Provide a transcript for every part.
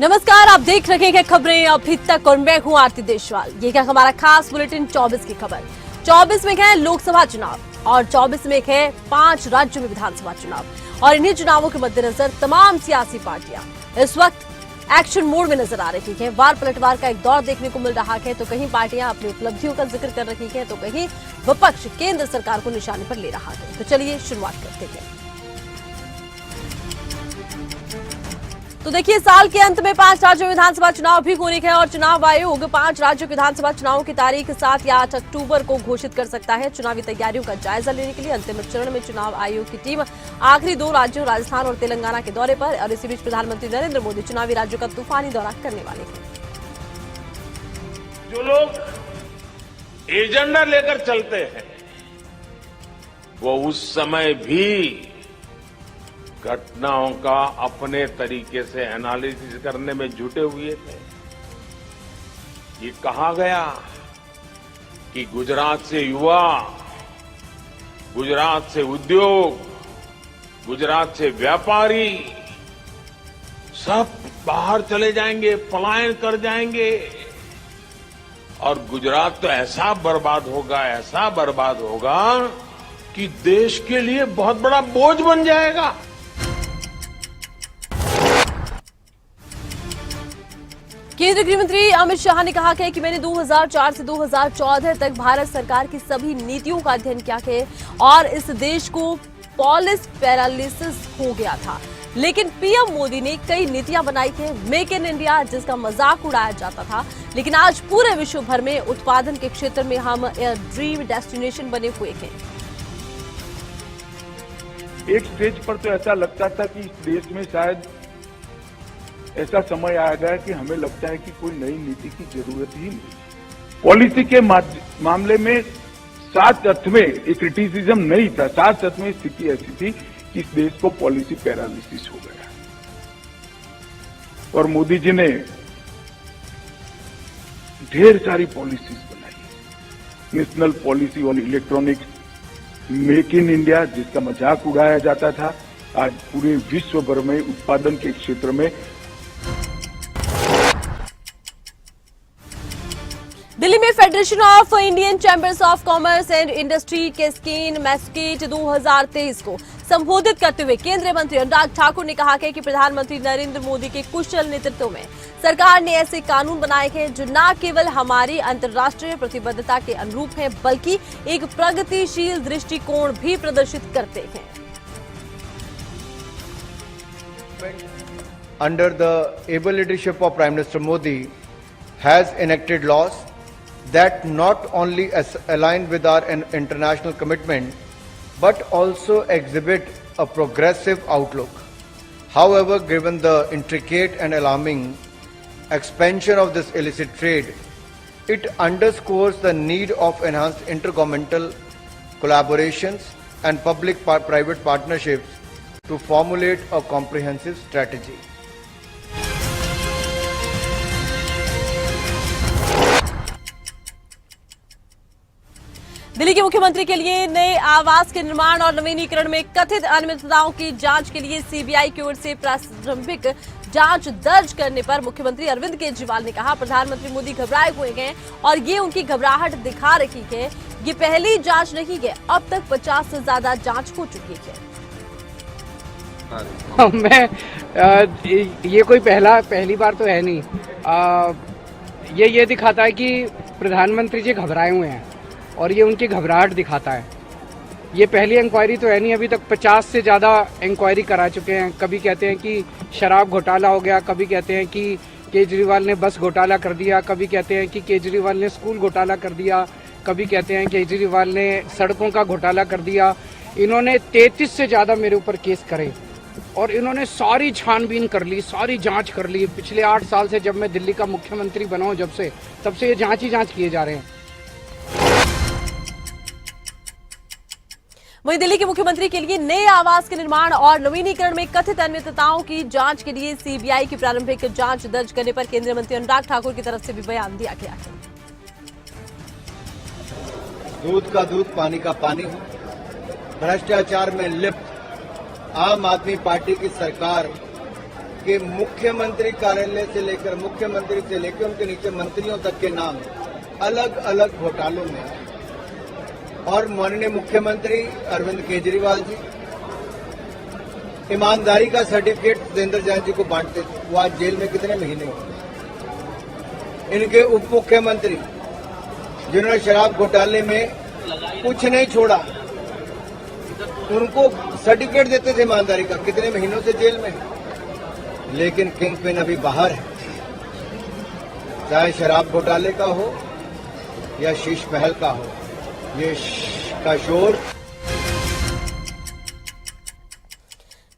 नमस्कार, आप देख रहे हैं खबरें अभी तक और मैं हूं आरती देशवाल। ये क्या हमारा खास बुलेटिन 24 की खबर। 24 में है लोकसभा चुनाव और 24 में है 5 राज्यों में विधानसभा चुनाव और इन्हीं चुनावों के मद्देनजर तमाम सियासी पार्टियां इस वक्त एक्शन मोड में नजर आ रही है। वार पलटवार का एक दौर देखने को मिल रहा है, तो कहीं पार्टियां अपनी उपलब्धियों का जिक्र कर रही है तो कहीं विपक्ष केंद्र सरकार को निशाने पर ले रहा है। तो चलिए शुरुआत करते हैं। तो देखिए, साल के अंत में 5 राज्यों में विधानसभा चुनाव भी होने हैं और चुनाव आयोग 5 राज्यों के विधानसभा चुनावों की तारीख 7 या 8 अक्टूबर को घोषित कर सकता है। चुनावी तैयारियों का जायजा लेने के लिए अंतिम चरण में चुनाव आयोग की टीम आखिरी 2 राज्यों राजस्थान और तेलंगाना के दौरे पर और इसी बीच प्रधानमंत्री नरेंद्र मोदी चुनावी राज्यों का तूफानी दौरा करने वाले हैं। जो लोग एजेंडा लेकर चलते हैं वो उस समय भी घटनाओं का अपने तरीके से एनालिसिस करने में जुटे हुए थे। ये कहा गया कि गुजरात से युवा, गुजरात से उद्योग, गुजरात से व्यापारी सब बाहर चले जाएंगे, पलायन कर जाएंगे और गुजरात तो ऐसा बर्बाद होगा कि देश के लिए बहुत बड़ा बोझ बन जाएगा। केंद्रीय गृह मंत्री अमित शाह ने कहा है कि मैंने 2004 से 2014 तक भारत सरकार की सभी नीतियों का अध्ययन किया है और इस देश को पॉलिसी पैरालिसिस हो गया था, लेकिन पीएम मोदी ने कई नीतियां बनाई है। मेक इन इंडिया जिसका मजाक उड़ाया जाता था, लेकिन आज पूरे विश्व भर में उत्पादन के क्षेत्र में हम ड्रीम डेस्टिनेशन बने हुए हैं। एक स्टेज पर तो ऐसा लगता था कि इस देश में शायद ऐसा समय आ गया कि हमें लगता है कि कोई नई नीति की जरूरत ही नहीं। पॉलिसी के मामले में सात अर्थ में एक क्रिटिसिज्म नहीं था, सात अर्थ में स्थिति ऐसी थी कि इस देश को पॉलिसी पैरालिसिस हो गया और मोदी जी ने ढेर सारी पॉलिसीज बनाई। National policy on electronics, make in India जिसका मजाक उड़ाया जाता था, आज पूरे विश्व भर में उत्पादन के क्षेत्र में। दिल्ली में federation of Indian chambers of commerce and industry के स्कीन मैस्केट 2023 को संबोधित करते हुए केंद्रीय मंत्री अनुराग ठाकुर ने कहा है कि प्रधानमंत्री नरेंद्र मोदी के कुशल नेतृत्व में सरकार ने ऐसे कानून बनाए हैं जो न केवल हमारी अंतर्राष्ट्रीय प्रतिबद्धता के अनुरूप हैं, बल्कि एक प्रगतिशील दृष्टिकोण भी प्रदर्शित करते हैं। Under the able leadership of Prime Minister Modi has enacted laws that not only align with our international commitment but also exhibit a progressive outlook. However, given the intricate and alarming expansion of this illicit trade, it underscores the need of enhanced intergovernmental collaborations and public-private partnerships to formulate a comprehensive strategy. Delhi के मुख्यमंत्री के लिए नए आवास के निर्माण और नवीनीकरण में कथित अनियमितताओं की जांच के लिए सीबीआई की ओर से प्रारंभिक जांच दर्ज करने पर मुख्यमंत्री अरविंद केजरीवाल ने कहा, प्रधानमंत्री मोदी घबराए हुए हैं और ये उनकी घबराहट दिखा रही है। ये पहली जांच नहीं है, अब तक 50 से ज्यादा जांच हो चुकी है। ये कोई पहली बार तो है नहीं। ये दिखाता है कि प्रधानमंत्री जी घबराए हुए हैं और ये उनकी घबराहट दिखाता है। ये पहली इंक्वायरी तो है नहीं, अभी तक 50 से ज़्यादा इंक्वायरी करा चुके हैं। कभी कहते हैं कि शराब घोटाला हो गया, कभी कहते हैं कि केजरीवाल ने बस घोटाला कर दिया, कभी कहते हैं कि केजरीवाल ने स्कूल घोटाला कर दिया, कभी कहते हैं केजरीवाल ने सड़कों का घोटाला कर दिया। इन्होंने 33 से ज़्यादा मेरे ऊपर केस करे और इन्होंने सारी छानबीन कर ली, सारी जाँच कर ली। पिछले 8 साल से जब मैं दिल्ली का मुख्यमंत्री बना हूँ तब से ये जाँच ही जाँच किए जा रहे हैं। वहीं दिल्ली के मुख्यमंत्री के लिए नए आवास के निर्माण और नवीनीकरण में कथित अनियमितताओं की जांच के लिए सीबीआई की प्रारंभिक जांच दर्ज करने पर केंद्रीय मंत्री अनुराग ठाकुर की तरफ से भी बयान दिया गया है। दूध का दूध, पानी का पानी, भ्रष्टाचार में लिप्त आम आदमी पार्टी की सरकार कि मुख्यमंत्री कार्यालय से लेकर मुख्यमंत्री से लेकर उनके नीचे मंत्रियों तक के नाम अलग अलग घोटालों में आए और माननीय मुख्यमंत्री अरविंद केजरीवाल जी ईमानदारी का सर्टिफिकेट सुरेंद्र जैन जी को बांटते थे। वो आज जेल में कितने महीने हुए। इनके उप मुख्यमंत्री जिन्होंने शराब घोटाले में कुछ नहीं छोड़ा, उनको सर्टिफिकेट देते थे ईमानदारी का, कितने महीनों से जेल में। लेकिन किंग पिन अभी बाहर है, चाहे शराब घोटाले का हो या शीश महल का हो, ये का शोर।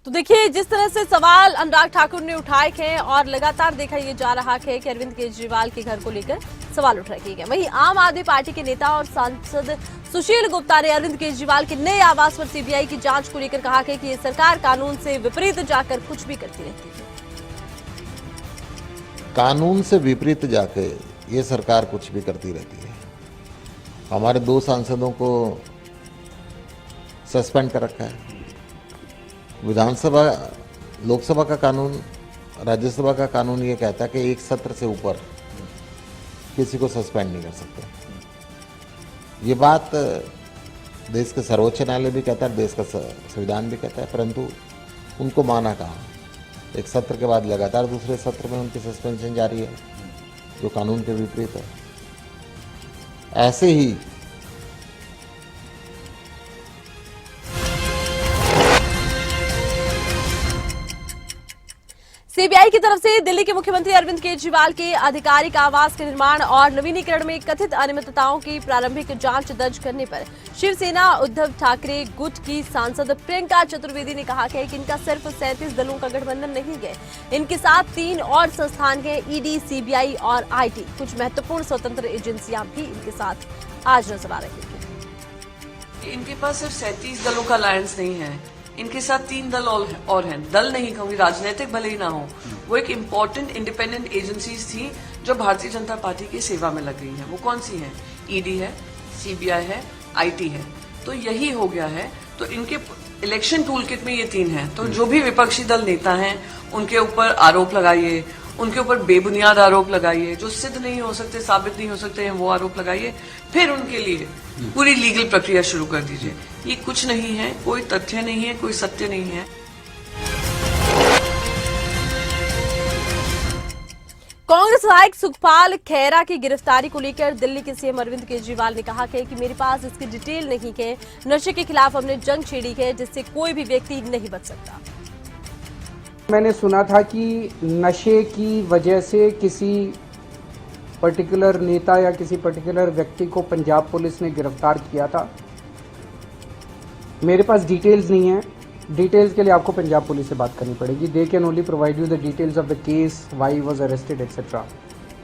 तो देखिए जिस तरह से सवाल अनुराग ठाकुर ने उठाए हैं और लगातार देखा ये जा रहा है कि अरविंद केजरीवाल के घर को लेकर सवाल उठाए गए। वहीं आम आदमी पार्टी के नेता और सांसद सुशील गुप्ता ने अरविंद केजरीवाल के नए आवास पर सीबीआई की जांच को लेकर कहा है कि ये सरकार कानून से विपरीत जाकर कुछ भी करती रहती है। कानून से विपरीत जाके ये सरकार कुछ भी करती रहती है। हमारे 2 सांसदों को सस्पेंड कर रखा है। विधानसभा, लोकसभा का कानून, राज्यसभा का कानून ये कहता है कि एक सत्र से ऊपर किसी को सस्पेंड नहीं कर सकते। ये बात देश के सर्वोच्च न्यायालय भी कहता है, देश का संविधान भी कहता है, परंतु उनको माना कहाँ। एक सत्र के बाद लगातार दूसरे सत्र में उनकी सस्पेंशन जारी है, जो कानून के विपरीत है। ऐसे ही सीबीआई की तरफ से दिल्ली के मुख्यमंत्री अरविंद केजरीवाल के आधिकारिक आवास के निर्माण और नवीनीकरण में कथित अनियमितताओं की प्रारंभिक जांच दर्ज करने पर शिवसेना उद्धव ठाकरे गुट की सांसद प्रियंका चतुर्वेदी ने कहा है कि इनका सिर्फ 37 दलों का गठबंधन नहीं है, इनके साथ 3 और संस्थान हैं, ईडी, सीबीआई और आईटी। कुछ महत्वपूर्ण स्वतंत्र एजेंसियां भी इनके साथ आज नजर आ रही है। इनके पास सिर्फ 37 दलों का अलायंस नहीं है, इनके साथ 3 दल और हैं। दल नहीं कहूंगी, राजनीतिक भले ही ना हो, वो एक इम्पोर्टेंट इंडिपेंडेंट एजेंसीज थी जो भारतीय जनता पार्टी की सेवा में लग गई हैं। वो कौन सी हैं? ईडी है, सीबीआई है, आईटी है। तो यही हो गया है। तो इनके इलेक्शन टूल किट में ये 3 हैं। तो जो भी विपक्षी दल नेता हैं उनके ऊपर आरोप लगाइए, उनके ऊपर बेबुनियाद आरोप लगाइए, जो सिद्ध नहीं हो सकते, साबित नहीं हो सकते हैं, वो आरोप लगाइए, फिर उनके लिए पूरी लीगल प्रक्रिया शुरू कर दीजिए। ये कुछ नहीं है, कोई तथ्य नहीं है, कोई सत्य नहीं है। कांग्रेस विधायक सुखपाल खैरा की गिरफ्तारी को लेकर दिल्ली के सीएम अरविंद केजरीवाल ने कहा है कि मेरे पास इसकी डिटेल नहीं है। नशे के खिलाफ हमने जंग छेड़ी है, जिससे कोई भी व्यक्ति नहीं बच सकता। मैंने सुना था कि नशे की वजह से किसी पर्टिकुलर नेता या किसी पर्टिकुलर व्यक्ति को पंजाब पुलिस ने गिरफ्तार किया था। मेरे पास डिटेल्स नहीं है। डिटेल्स के लिए आपको पंजाब पुलिस से बात करनी पड़ेगी। They can only provide you the details of the case, why he was arrested etcetera.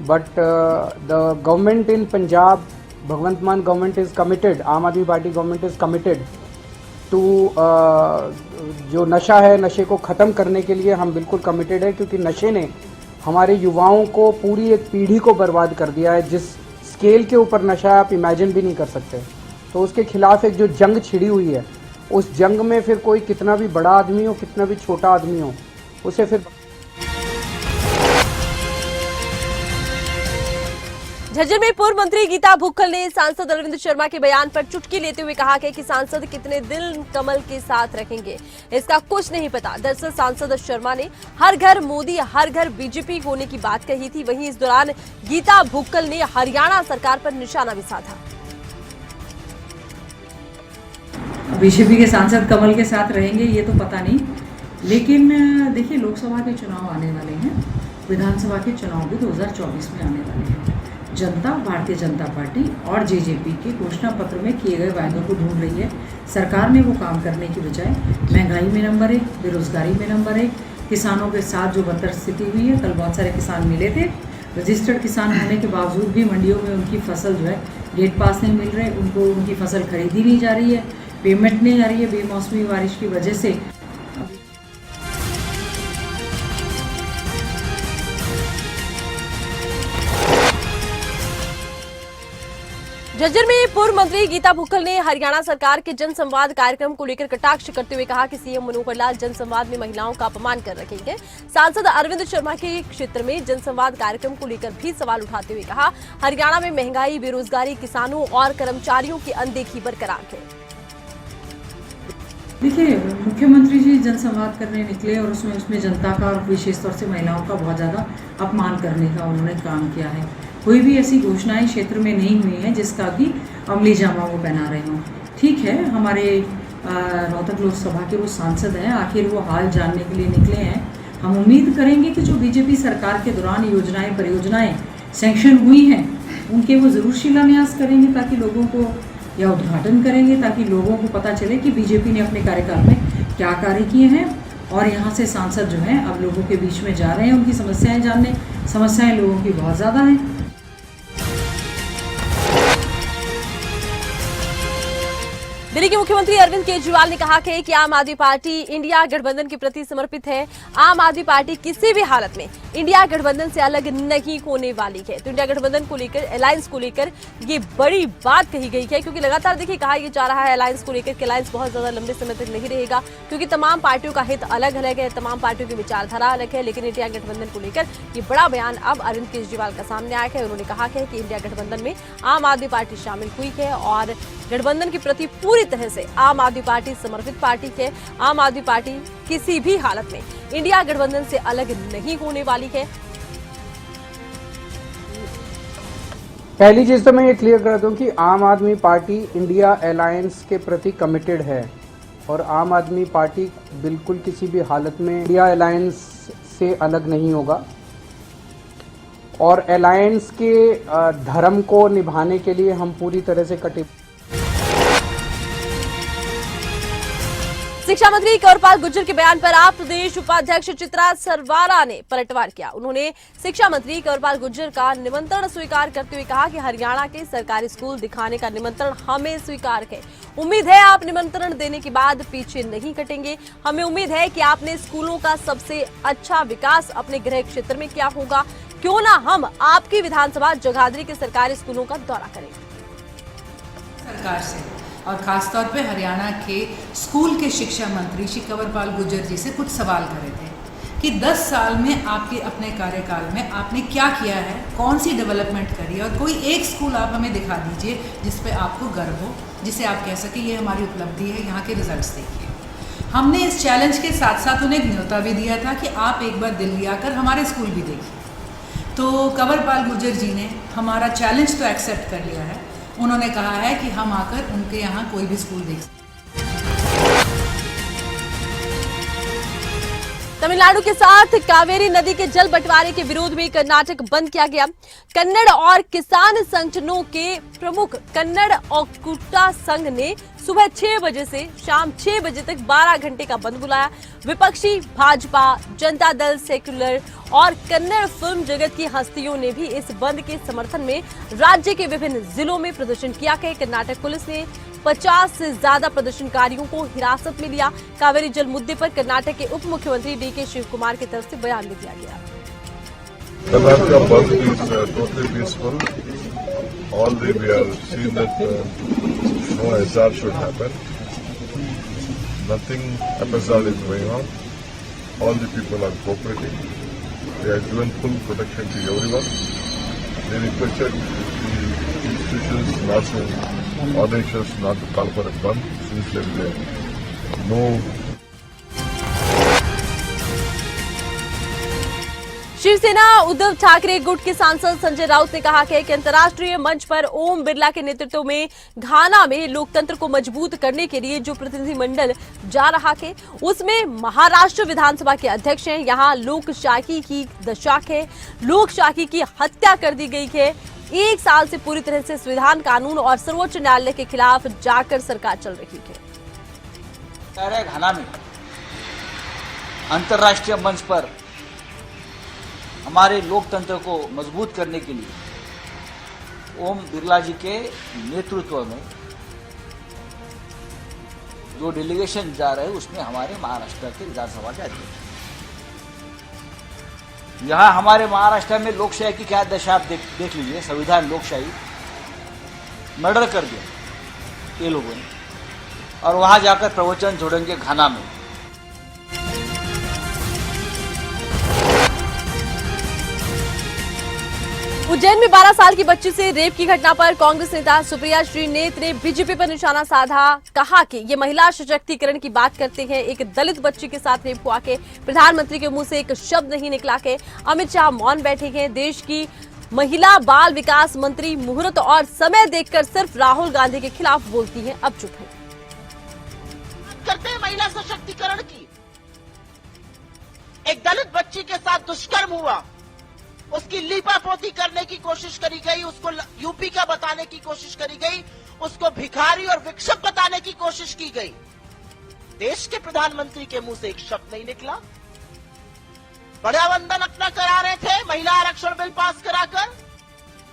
But the government in Punjab, Bhagwant Mann government is committed, Aam Aadmi Party government is committed to जो नशा है, नशे को ख़त्म करने के लिए हम बिल्कुल कमिटेड है, क्योंकि नशे ने हमारे युवाओं को, पूरी एक पीढ़ी को बर्बाद कर दिया है। जिस स्केल के ऊपर नशा आप इमेजिन भी नहीं कर सकते। तो उसके खिलाफ एक जो जंग छिड़ी हुई है, उस जंग में फिर कोई कितना भी बड़ा आदमी हो, कितना भी छोटा आदमी हो, उसे फिर। झज्जर में पूर्व मंत्री गीता भुक्कल ने सांसद अरविंद शर्मा के बयान पर चुटकी लेते हुए कहा है कि सांसद कितने दिल कमल के साथ रखेंगे, इसका कुछ नहीं पता। दरअसल सांसद शर्मा ने हर घर मोदी, हर घर बीजेपी होने की बात कही थी। वहीं इस दौरान गीता भुक्कल ने हरियाणा सरकार पर निशाना भी साधा। बीजेपी के सांसद कमल के साथ रहेंगे ये तो पता नहीं, लेकिन देखिए लोकसभा के चुनाव आने वाले हैं, विधानसभा के चुनाव भी 2024 में आने वाले हैं। जनता भारतीय जनता पार्टी और जेजेपी के घोषणा पत्र में किए गए वायदों को ढूंढ रही है। सरकार ने वो काम करने की बजाय महंगाई में नंबर 1, बेरोजगारी में नंबर 1, किसानों के साथ जो बदतर स्थिति हुई है। कल बहुत सारे किसान मिले थे, रजिस्टर्ड किसान होने के बावजूद भी मंडियों में उनकी फसल जो है गेट पास नहीं मिल रहे, उनको उनकी फसल खरीदी नहीं जा रही है, पेमेंट नहीं आ रही है बेमौसमी बारिश की वजह से। झज्जर में पूर्व मंत्री गीता भुक्कल ने हरियाणा सरकार के जनसंवाद कार्यक्रम को लेकर कटाक्ष करते हुए कहा कि सीएम मनोहर लाल जनसंवाद में महिलाओं का अपमान कर रहे हैं। सांसद अरविंद शर्मा के क्षेत्र में जनसंवाद कार्यक्रम को लेकर भी सवाल उठाते हुए कहा, हरियाणा में महंगाई, बेरोजगारी, किसानों और कर्मचारियों की अनदेखी बरकरार है। देखिए, मुख्यमंत्री जी जनसंवाद करने निकले और उसमें जनता का और विशेष तौर से महिलाओं का बहुत ज़्यादा अपमान करने का उन्होंने काम किया है। कोई भी ऐसी घोषणाएं क्षेत्र में नहीं हुई हैं जिसका कि अमली जामा वो पहना रहे हों। ठीक है, हमारे रोहतक लोकसभा के वो सांसद हैं, आखिर वो हाल जानने के लिए निकले हैं। हम उम्मीद करेंगे कि जो बीजेपी सरकार के दौरान योजनाएं, परियोजनाएं सैंक्शन हुई हैं, उनके वो ज़रूर शिलान्यास करेंगे ताकि लोगों को, या उद्घाटन करेंगे ताकि लोगों को पता चले कि बीजेपी ने अपने कार्यकाल में क्या कार्य किए हैं। और यहाँ से सांसद जो हैं अब लोगों के बीच में जा रहे हैं उनकी समस्याएं जानने। समस्याएं लोगों की बहुत ज़्यादा हैं। दिल्ली के मुख्यमंत्री अरविंद केजरीवाल ने कहा कि आम आदमी पार्टी इंडिया गठबंधन के प्रति समर्पित है। आम आदमी पार्टी किसी भी हालत में इंडिया गठबंधन से अलग नहीं होने वाली है। तो इंडिया गठबंधन को लेकर, अलायंस को लेकर ये बड़ी बात कही गई है, क्योंकि लगातार देखिए कहा यह जा रहा है अलायंस को लेकर कि अलायंस बहुत ज्यादा लंबे समय तक नहीं रहेगा, क्योंकि तमाम पार्टियों का हित अलग अलग है, तमाम पार्टियों की विचारधारा अलग है। लेकिन इंडिया गठबंधन को लेकर ये बड़ा बयान अब अरविंद केजरीवाल का सामने आया है। उन्होंने कहा है कि इंडिया गठबंधन में आम आदमी पार्टी शामिल हुई है और गठबंधन के प्रति पूरी तरह से आम आदमी पार्टी समर्पित पार्टी है। आम आदमी पार्टी किसी भी हालत में इंडिया गठबंधन से अलग नहीं होने वाली है। पहली चीज तो मैं ये क्लियर कर दूं कि आम आदमी पार्टी इंडिया अलायंस के प्रति कमिटेड है और आम आदमी पार्टी बिल्कुल किसी भी हालत में इंडिया अलायंस से अलग नहीं होगा और अलायंस के धर्म को निभाने के लिए हम पूरी तरह से कटिबद्ध। शिक्षा मंत्री कंवरपाल गुर्जर के बयान पर आप प्रदेश उपाध्यक्ष चित्रा सरवारा ने पलटवार किया। उन्होंने शिक्षा मंत्री कंवरपाल गुर्जर का निमंत्रण स्वीकार करते हुए कहा कि हरियाणा के सरकारी स्कूल दिखाने का निमंत्रण हमें स्वीकार है। उम्मीद है आप निमंत्रण देने के बाद पीछे नहीं हटेंगे। हमें उम्मीद है कि आपने स्कूलों का सबसे अच्छा विकास अपने गृह क्षेत्र में किया होगा। क्यों ना हम आपकी विधानसभा जगाधरी के सरकारी स्कूलों का दौरा करें। सरकार से और खासतौर पे हरियाणा के स्कूल के शिक्षा मंत्री श्री कंवरपाल गुर्जर जी से कुछ सवाल करे थे कि 10 साल में आपके अपने कार्यकाल में आपने क्या किया है, कौन सी डेवलपमेंट करी है और कोई एक स्कूल आप हमें दिखा दीजिए जिस पे आपको गर्व हो, जिसे आप कह सके ये हमारी उपलब्धि है, यहाँ के रिजल्ट्स देखिए। हमने इस चैलेंज के साथ साथ उन्हें एक न्योता भी दिया था कि आप एक बार दिल्ली आकर हमारे स्कूल भी देखिए। तो कंवरपाल गुर्जर जी ने हमारा चैलेंज तो एक्सेप्ट कर लिया है। उन्होंने कहा है कि हम आकर उनके यहाँ कोई भी स्कूल देख सकते। तमिलनाडु के साथ कावेरी नदी के जल बंटवारे के विरोध में कर्नाटक बंद किया गया। कन्नड़ और किसान संगठनों के प्रमुख कन्नड़ ओक्कुटा संघ ने सुबह 6 बजे से शाम 6 बजे तक 12 घंटे का बंद बुलाया। विपक्षी भाजपा, जनता दल, सेक्युलर और कन्नड़ फिल्म जगत की हस्तियों ने भी इस बंद के समर्थन में राज्य के विभिन्न जिलों में प्रदर्शन किया। कर्नाटक पुलिस ने 50 से ज्यादा प्रदर्शनकारियों को हिरासत में लिया। कावेरी जल मुद्दे पर कर्नाटक के उप मुख्यमंत्री डीके शिव कुमार की तरफ से बयान भी दिया गया। Karnataka bus is totally peaceful. Already we are seeing that no SR should happen. Nothing episode is going on. All the people are cooperating. They are given full protection to everyone. They requested the institutions, national organizations not to call for a band since there is no. Shiv Sena Uddhav Thackeray गुट के सांसद संजय राउत ने कहा है कि अंतर्राष्ट्रीय मंच पर ओम बिरला के नेतृत्व में घाना में लोकतंत्र को मजबूत करने के लिए जो प्रतिनिधिमंडल जा रहा है उसमें महाराष्ट्र विधानसभा के अध्यक्ष हैं। यहाँ लोकशाही की दशा है, लोकशाही की हत्या कर दी गई है। 1 साल से पूरी तरह से संविधान, कानून और सर्वोच्च न्यायालय के खिलाफ जाकर सरकार चल रही है। घाना में अंतर्राष्ट्रीय मंच पर हमारे लोकतंत्र को मजबूत करने के लिए ओम बिरला जी के नेतृत्व में जो डेलीगेशन जा रहे हैं उसमें हमारे महाराष्ट्र के विधानसभा के अध्यक्ष। यहाँ हमारे महाराष्ट्र में लोकशाही की क्या दशा आप देख लीजिए। संविधान लोकशाही मर्डर कर दिया ये लोगों ने, और वहां जाकर प्रवचन छोड़ेंगे घाना में। उज्जैन में 12 साल की बच्ची से रेप की घटना पर कांग्रेस नेता सुप्रिया श्रीनेत ने बीजेपी पर निशाना साधा। कहा कि ये महिला सशक्तिकरण की बात करते हैं, एक दलित बच्ची के साथ रेप हुआ के प्रधानमंत्री के मुंह से एक शब्द नहीं निकला के अमित शाह मौन बैठे हैं। देश की महिला बाल विकास मंत्री मुहूर्त और समय देखकर सिर्फ राहुल गांधी के खिलाफ बोलती हैं, अब चुप है। करते हैं महिला सशक्तिकरण की। एक दलित बच्ची के साथ दुष्कर्म हुआ, उसकी लीपापोती करने की कोशिश करी गई, उसको यूपी का बताने की कोशिश करी गई, उसको भिखारी और विक्षिप बताने की कोशिश की गई। देश के प्रधानमंत्री के मुंह से एक शब्द नहीं निकला। बड़ा वंदन अपना करा रहे थे महिला आरक्षण बिल पास कराकर।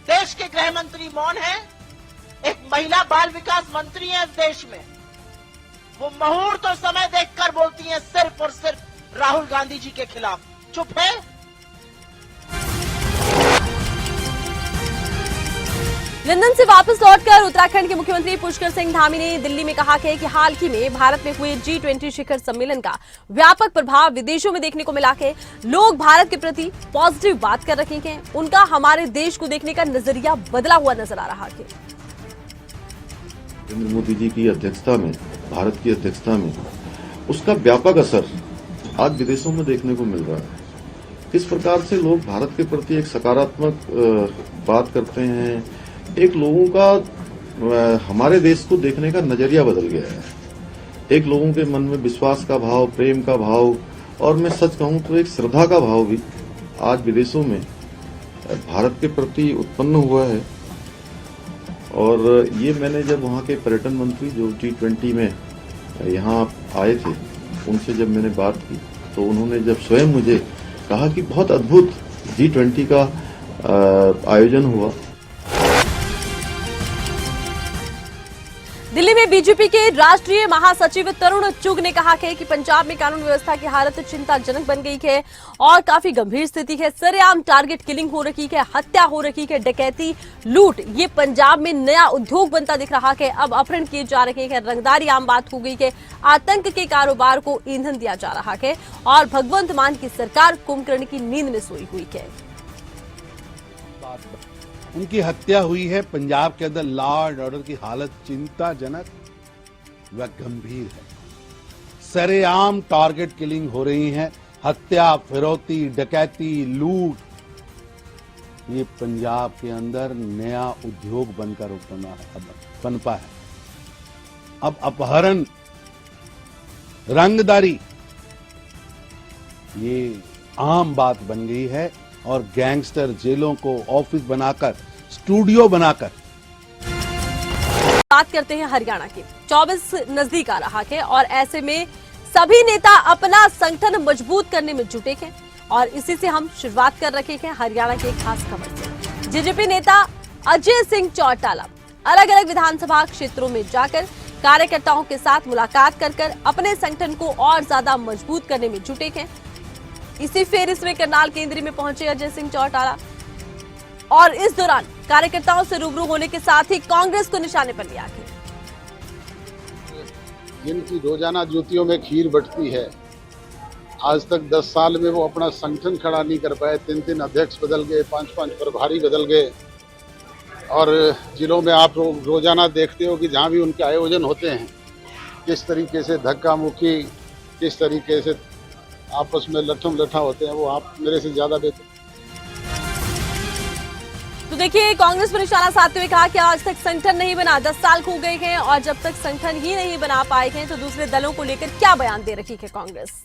देश के गृह मंत्री मौन है, एक महिला बाल विकास मंत्री है इस देश में, वो मुहूर्त और समय देखकर बोलती हैं सिर्फ और सिर्फ राहुल गांधी जी के खिलाफ, चुप है। लंदन से वापस लौटकर उत्तराखंड के मुख्यमंत्री पुष्कर सिंह धामी ने दिल्ली में कहा कि हाल ही में भारत में हुए G20 शिखर सम्मेलन का व्यापक प्रभाव विदेशों में देखने को मिला के लोग भारत के प्रति पॉजिटिव बात कर रहे हैं। उनका हमारे देश को देखने का नजरिया बदला हुआ नजर आ रहा है। नरेंद्र मोदी जी की अध्यक्षता में, भारत की अध्यक्षता में उसका व्यापक असर आज विदेशों में देखने को मिल रहा है। किस प्रकार से लोग भारत के प्रति एक सकारात्मक बात करते हैं, एक लोगों का हमारे देश को देखने का नजरिया बदल गया है। एक लोगों के मन में विश्वास का भाव, प्रेम का भाव, और मैं सच कहूं तो एक श्रद्धा का भाव भी आज विदेशों में भारत के प्रति उत्पन्न हुआ है। और ये मैंने जब वहां के पर्यटन मंत्री जो G20 में यहाँ आए थे, उनसे जब मैंने बात की तो उन्होंने जब स्वयं मुझे कहा कि बहुत अद्भुत G20 का आयोजन हुआ। दिल्ली में बीजेपी के राष्ट्रीय महासचिव तरुण चुग ने कहा कि पंजाब में कानून व्यवस्था की हालत चिंताजनक बन गई है और काफी गंभीर स्थिति है। सरेआम टारगेट किलिंग हो रही है, हत्या हो रही है, डकैती, लूट, ये पंजाब में नया उद्योग बनता दिख रहा है। अब अपहरण किए जा रहे हैं, रंगदारी आम बात हो गई है, आतंक के कारोबार को ईंधन दिया जा रहा है और भगवंत मान की सरकार कुंभकर्ण की नींद में सोई हुई है। उनकी हत्या हुई है। पंजाब के अंदर लॉ एंड ऑर्डर की हालत चिंताजनक व गंभीर है। सरेआम टारगेट किलिंग हो रही है, हत्या, फिरौती, डकैती, लूट, ये पंजाब के अंदर नया उद्योग बनकर पनपा है। अब अपहरण, रंगदारी, ये आम बात बन गई है और गैंगस्टर जेलों को ऑफिस बनाकर, स्टूडियो बनाकर। बात करते हैं हरियाणा की। 24 नजदीक आ रहा है और ऐसे में सभी नेता अपना संगठन मजबूत करने में जुटे हैं और इसी से हम शुरुआत कर रखे हैं हरियाणा के खास खबर से। जेजेपी नेता अजय सिंह चौटाला अलग अलग विधानसभा क्षेत्रों में जाकर कार्यकर्ताओं के साथ मुलाकात कर अपने संगठन को और ज्यादा मजबूत करने में जुटे हैं। इसी फेरिस में करनाल केंद्रीय में पहुंचे अजय सिंह चौटाला और इस दौरान कार्यकर्ताओं से रूबरू होने के साथ ही कांग्रेस को निशाने पर लिया है। जिनकी रोजाना जूतियों में खीर बटती है, आज तक 10 साल में वो अपना संगठन खड़ा नहीं कर पाए। 3 अध्यक्ष बदल गए, 5 प्रभारी बदल गए और जिलों में आप रोजाना देखते हो कि जहां भी उनके आयोजन होते हैं किस तरीके से धक्का मुक्की, किस तरीके से आपस में लठम लठा होते हैं, वो आप मेरे से ज्यादा बेहतर। तो देखिए, कांग्रेस पर निशाना साधते हुए कहा कि आज तक संगठन नहीं बना, 10 साल खो गए हैं और जब तक संगठन ही नहीं बना पाए हैं तो दूसरे दलों को लेकर क्या बयान दे रही है कांग्रेस।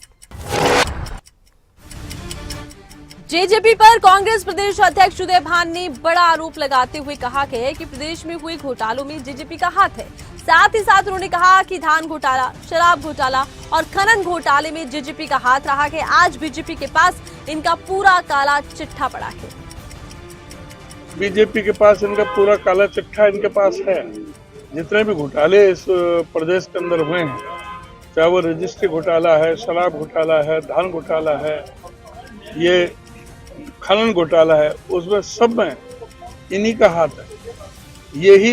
जेजेपी पर कांग्रेस प्रदेश अध्यक्ष उदय भान ने बड़ा आरोप लगाते हुए कहा है कि प्रदेश में हुए घोटालों में जेजेपी का हाथ है। साथ ही साथ उन्होंने कहा कि धान घोटाला, शराब घोटाला और खनन घोटाले में जेजेपी का हाथ रहा है। आज बीजेपी के पास इनका पूरा काला चिट्ठा पड़ा है। बीजेपी के पास इनका पूरा काला चिट्ठा इनके पास है। जितने भी घोटाले इस प्रदेश के अंदर हुए हैं, चाहे वो रजिस्ट्री घोटाला है, शराब घोटाला है, धान घोटाला है, ये खनन घोटाला है, उसमें सब में इन्हीं का हाथ है। यही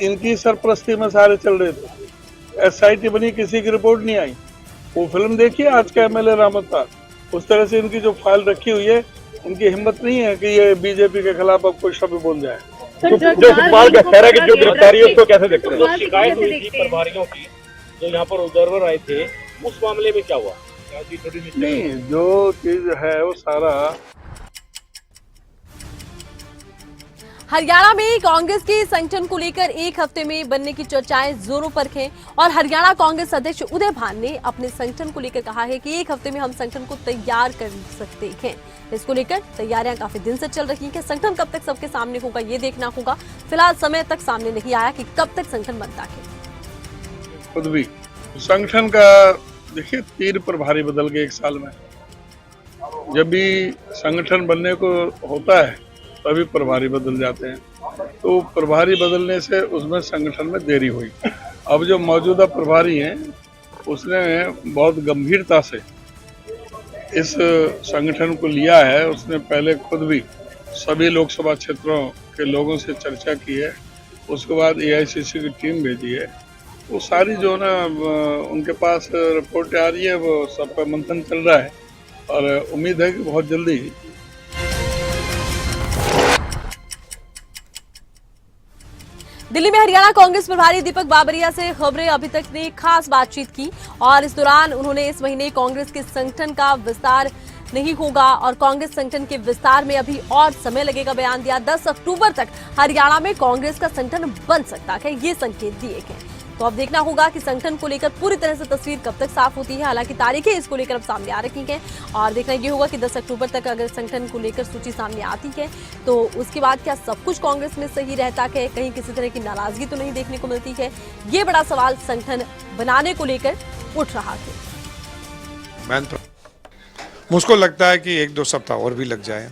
इनकी सरपरस्ती में सारे चल रहे थे। SIT बनी, किसी की रिपोर्ट नहीं आई। वो फिल्म देखिए आज का MLA रामता, उस तरह से इनकी जो फाइल रखी हुई है, इनकी हिम्मत नहीं है कि ये BJP के खिलाफ अब कोई शब्द बोल जाए। जो सुखपाल खैरा की जो गिरफ्तारी है उसको कैसे देखते हैं? जो शिकायत हुई थी प्रभारियों की, जो यहाँ पर ऑब्जर्वर आए थे, उस मामले में क्या हुआ? नहीं, जो चीज है वो सारा हरियाणा में कांग्रेस के संगठन को लेकर एक हफ्ते में बनने की चर्चाएं जोरों पर हैं और हरियाणा कांग्रेस अध्यक्ष उदय भान ने अपने संगठन को लेकर कहा है कि एक हफ्ते में हम संगठन को तैयार कर सकते हैं। इसको लेकर तैयारियां काफी दिन से चल रही हैं। संगठन कब तक सबके सामने होगा ये देखना होगा। फिलहाल समय तक सामने नहीं आया कि कब तक संगठन बनता है। खुद भी संगठन का देखिए 3 प्रभारी बदल गए 1 साल में। जब भी संगठन बनने को होता है तभी प्रभारी बदल जाते हैं, तो प्रभारी बदलने से उसमें संगठन में देरी हुई। अब जो मौजूदा प्रभारी हैं उसने बहुत गंभीरता से इस संगठन को लिया है। उसने पहले खुद भी सभी लोकसभा क्षेत्रों के लोगों से चर्चा की है, उसके बाद AICC की टीम भेजी है। वो सारी जो ना उनके पास रिपोर्ट आ रही है, वो सब पर मंथन चल रहा है और उम्मीद है कि बहुत जल्दी दिल्ली में हरियाणा कांग्रेस प्रभारी दीपक बाबरिया से खबरें अभी तक ने खास बातचीत की और इस दौरान उन्होंने इस महीने कांग्रेस के संगठन का विस्तार नहीं होगा और कांग्रेस संगठन के विस्तार में अभी और समय लगेगा बयान दिया। 10 अक्टूबर तक हरियाणा में कांग्रेस का संगठन बन सकता है, ये संकेत दिए गए। तो अब देखना होगा कि संगठन को लेकर पूरी तरह से तस्वीर कब तक साफ होती है। हालांकि तारीखें इसको लेकर अब सामने आ रही हैं और देखना ये होगा कि 10 अक्टूबर तक अगर संगठन को लेकर सूची सामने आती है तो उसके बाद क्या सब कुछ कांग्रेस में सही रहता है, कहीं किसी तरह की नाराजगी तो नहीं देखने को मिलती है। ये बड़ा सवाल संगठन बनाने को लेकर उठ रहा है। मुझको लगता है कि 1-2 सप्ताह और भी लग जाए।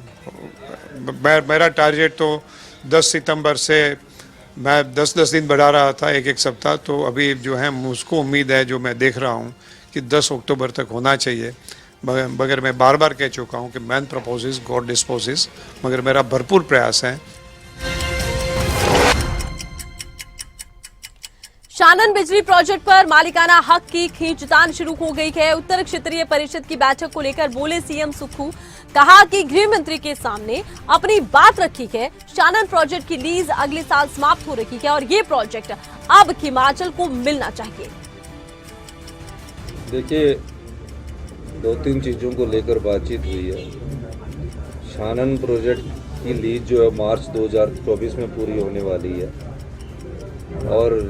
मेरा टारगेट तो 10 सितंबर से मैं 10-10 दिन बढ़ा रहा था, 1-1 सप्ताह। तो अभी जो है मुझको उम्मीद है, जो मैं देख रहा हूँ कि 10 अक्टूबर तक होना चाहिए। मगर मैं बार बार कह चुका हूँ कि मैन प्रपोजेस गॉड डिस्पोजेस, मगर मेरा भरपूर प्रयास है। शानन बिजली प्रोजेक्ट पर मालिकाना हक की खींचतान शुरू हो गई है। उत्तर क्षेत्रीय परिषद की बैठक को लेकर बोले सीएम सुक्खू, कहा कि गृह मंत्री के सामने अपनी बात रखी है। शानन प्रोजेक्ट की लीज अगले साल समाप्त हो रही है और ये प्रोजेक्ट अब हिमाचल को मिलना चाहिए। देखिए, 2-3 चीजों को लेकर बातचीत हुई है। शानन प्रोजेक्ट की लीज जो है मार्च 2024 में पूरी होने वाली है और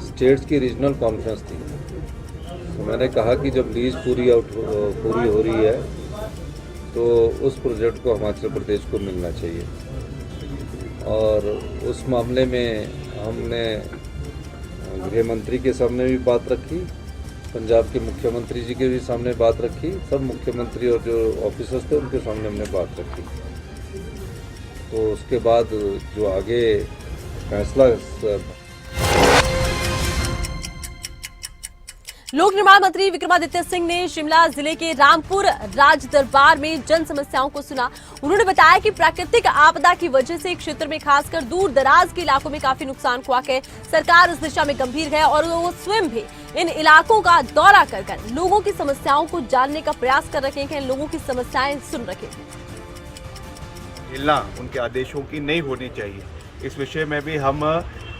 स्टेट्स की रीजनल कॉन्फ्रेंस थी। तो मैंने कहा कि जब लीज पूरी हो रही है तो उस प्रोजेक्ट को हिमाचल प्रदेश को मिलना चाहिए और उस मामले में हमने गृह मंत्री के सामने भी बात रखी, पंजाब के मुख्यमंत्री जी के भी सामने बात रखी, सब मुख्यमंत्री और जो ऑफिसर्स थे उनके सामने हमने बात रखी। तो उसके बाद जो आगे फैसला लोक निर्माण मंत्री विक्रमादित्य सिंह ने शिमला जिले के रामपुर राज दरबार में जन समस्याओं को सुना। उन्होंने बताया कि प्राकृतिक आपदा की वजह से क्षेत्र में खासकर दूर दराज के इलाकों में काफी नुकसान हुआ है। सरकार इस दिशा में गंभीर है और वो स्वयं भी इन इलाकों का दौरा कर लोगों की समस्याओं को जानने का प्रयास कर रहे हैं, लोगों की समस्याएं सुन रहे हैं। हिलना उनके आदेशों की नहीं होनी चाहिए। इस विषय में भी हम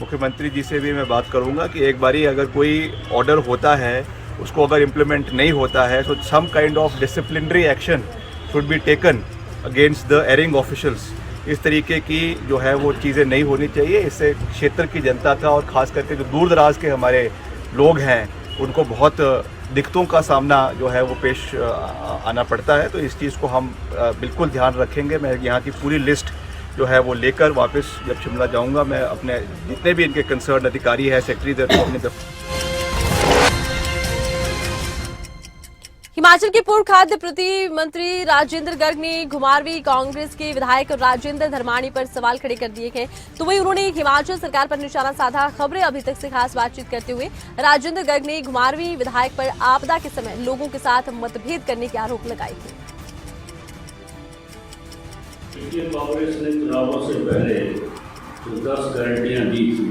मुख्यमंत्री जी से भी मैं बात करूंगा कि एक बारी अगर कोई ऑर्डर होता है उसको अगर इम्प्लीमेंट नहीं होता है तो some kind of disciplinary action should be taken against the erring officials. इस तरीके की जो है वो चीज़ें नहीं होनी चाहिए। इससे क्षेत्र की जनता का और ख़ास करके जो दूर दराज के हमारे लोग हैं उनको बहुत दिक्कतों का सामना जो है वो पेश आना पड़ता है। तो इस चीज़ को हम बिल्कुल ध्यान रखेंगे। मैं यहाँ की पूरी लिस्ट जो है वो लेकर वापस जब शिमला जाऊंगा, मैं अपने जितने भी इनके कंसर्न अधिकारी है सेक्रेटरी अपने हिमाचल के पूर्व खाद्य प्रति मंत्री राजेंद्र गर्ग ने घुमारवीं कांग्रेस के विधायक राजेंद्र धर्माणी पर सवाल खड़े कर दिए हैं। तो वही उन्होंने हिमाचल सरकार पर निशाना साधा। खबरें अभी तक से खास बातचीत करते हुए राजेंद्र गर्ग ने घुमारवीं विधायक पर आपदा के समय लोगों के साथ मतभेद करने की आरोप लगाई थी। कांग्रेस ने चुनावों से पहले तो 10 गारंटियाँ दी थी,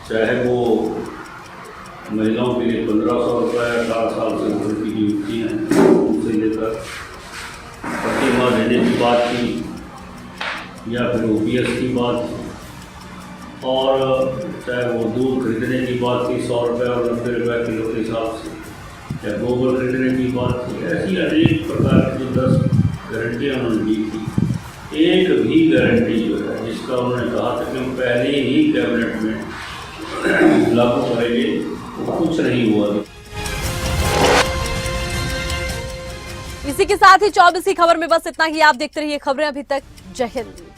चाहे वो महिलाओं के लिए 1500 रुपये 18 साल से ऊपर की जो युवतियाँ हैं उनसे लेकर प्रतिमा देने की बात की या फिर OPS की बात थी, और चाहे वो दूध खरीदने की बात थी 100 रुपये और 90 रुपये किलो के हिसाब से, या गोबर खरीदने की बात थी, ऐसी अनेक प्रकार की 10 गारंटियाँ उन्होंने दी थी। एक भी गारंटी जो है जिसका उन्होंने कहा था कि हम पहले ही कैबिनेट में लागू करेंगे, वो कुछ नहीं हुआ। इसी के साथ ही 24 की खबर में बस इतना ही। आप देखते रहिए खबरें अभी तक। जय हिंद।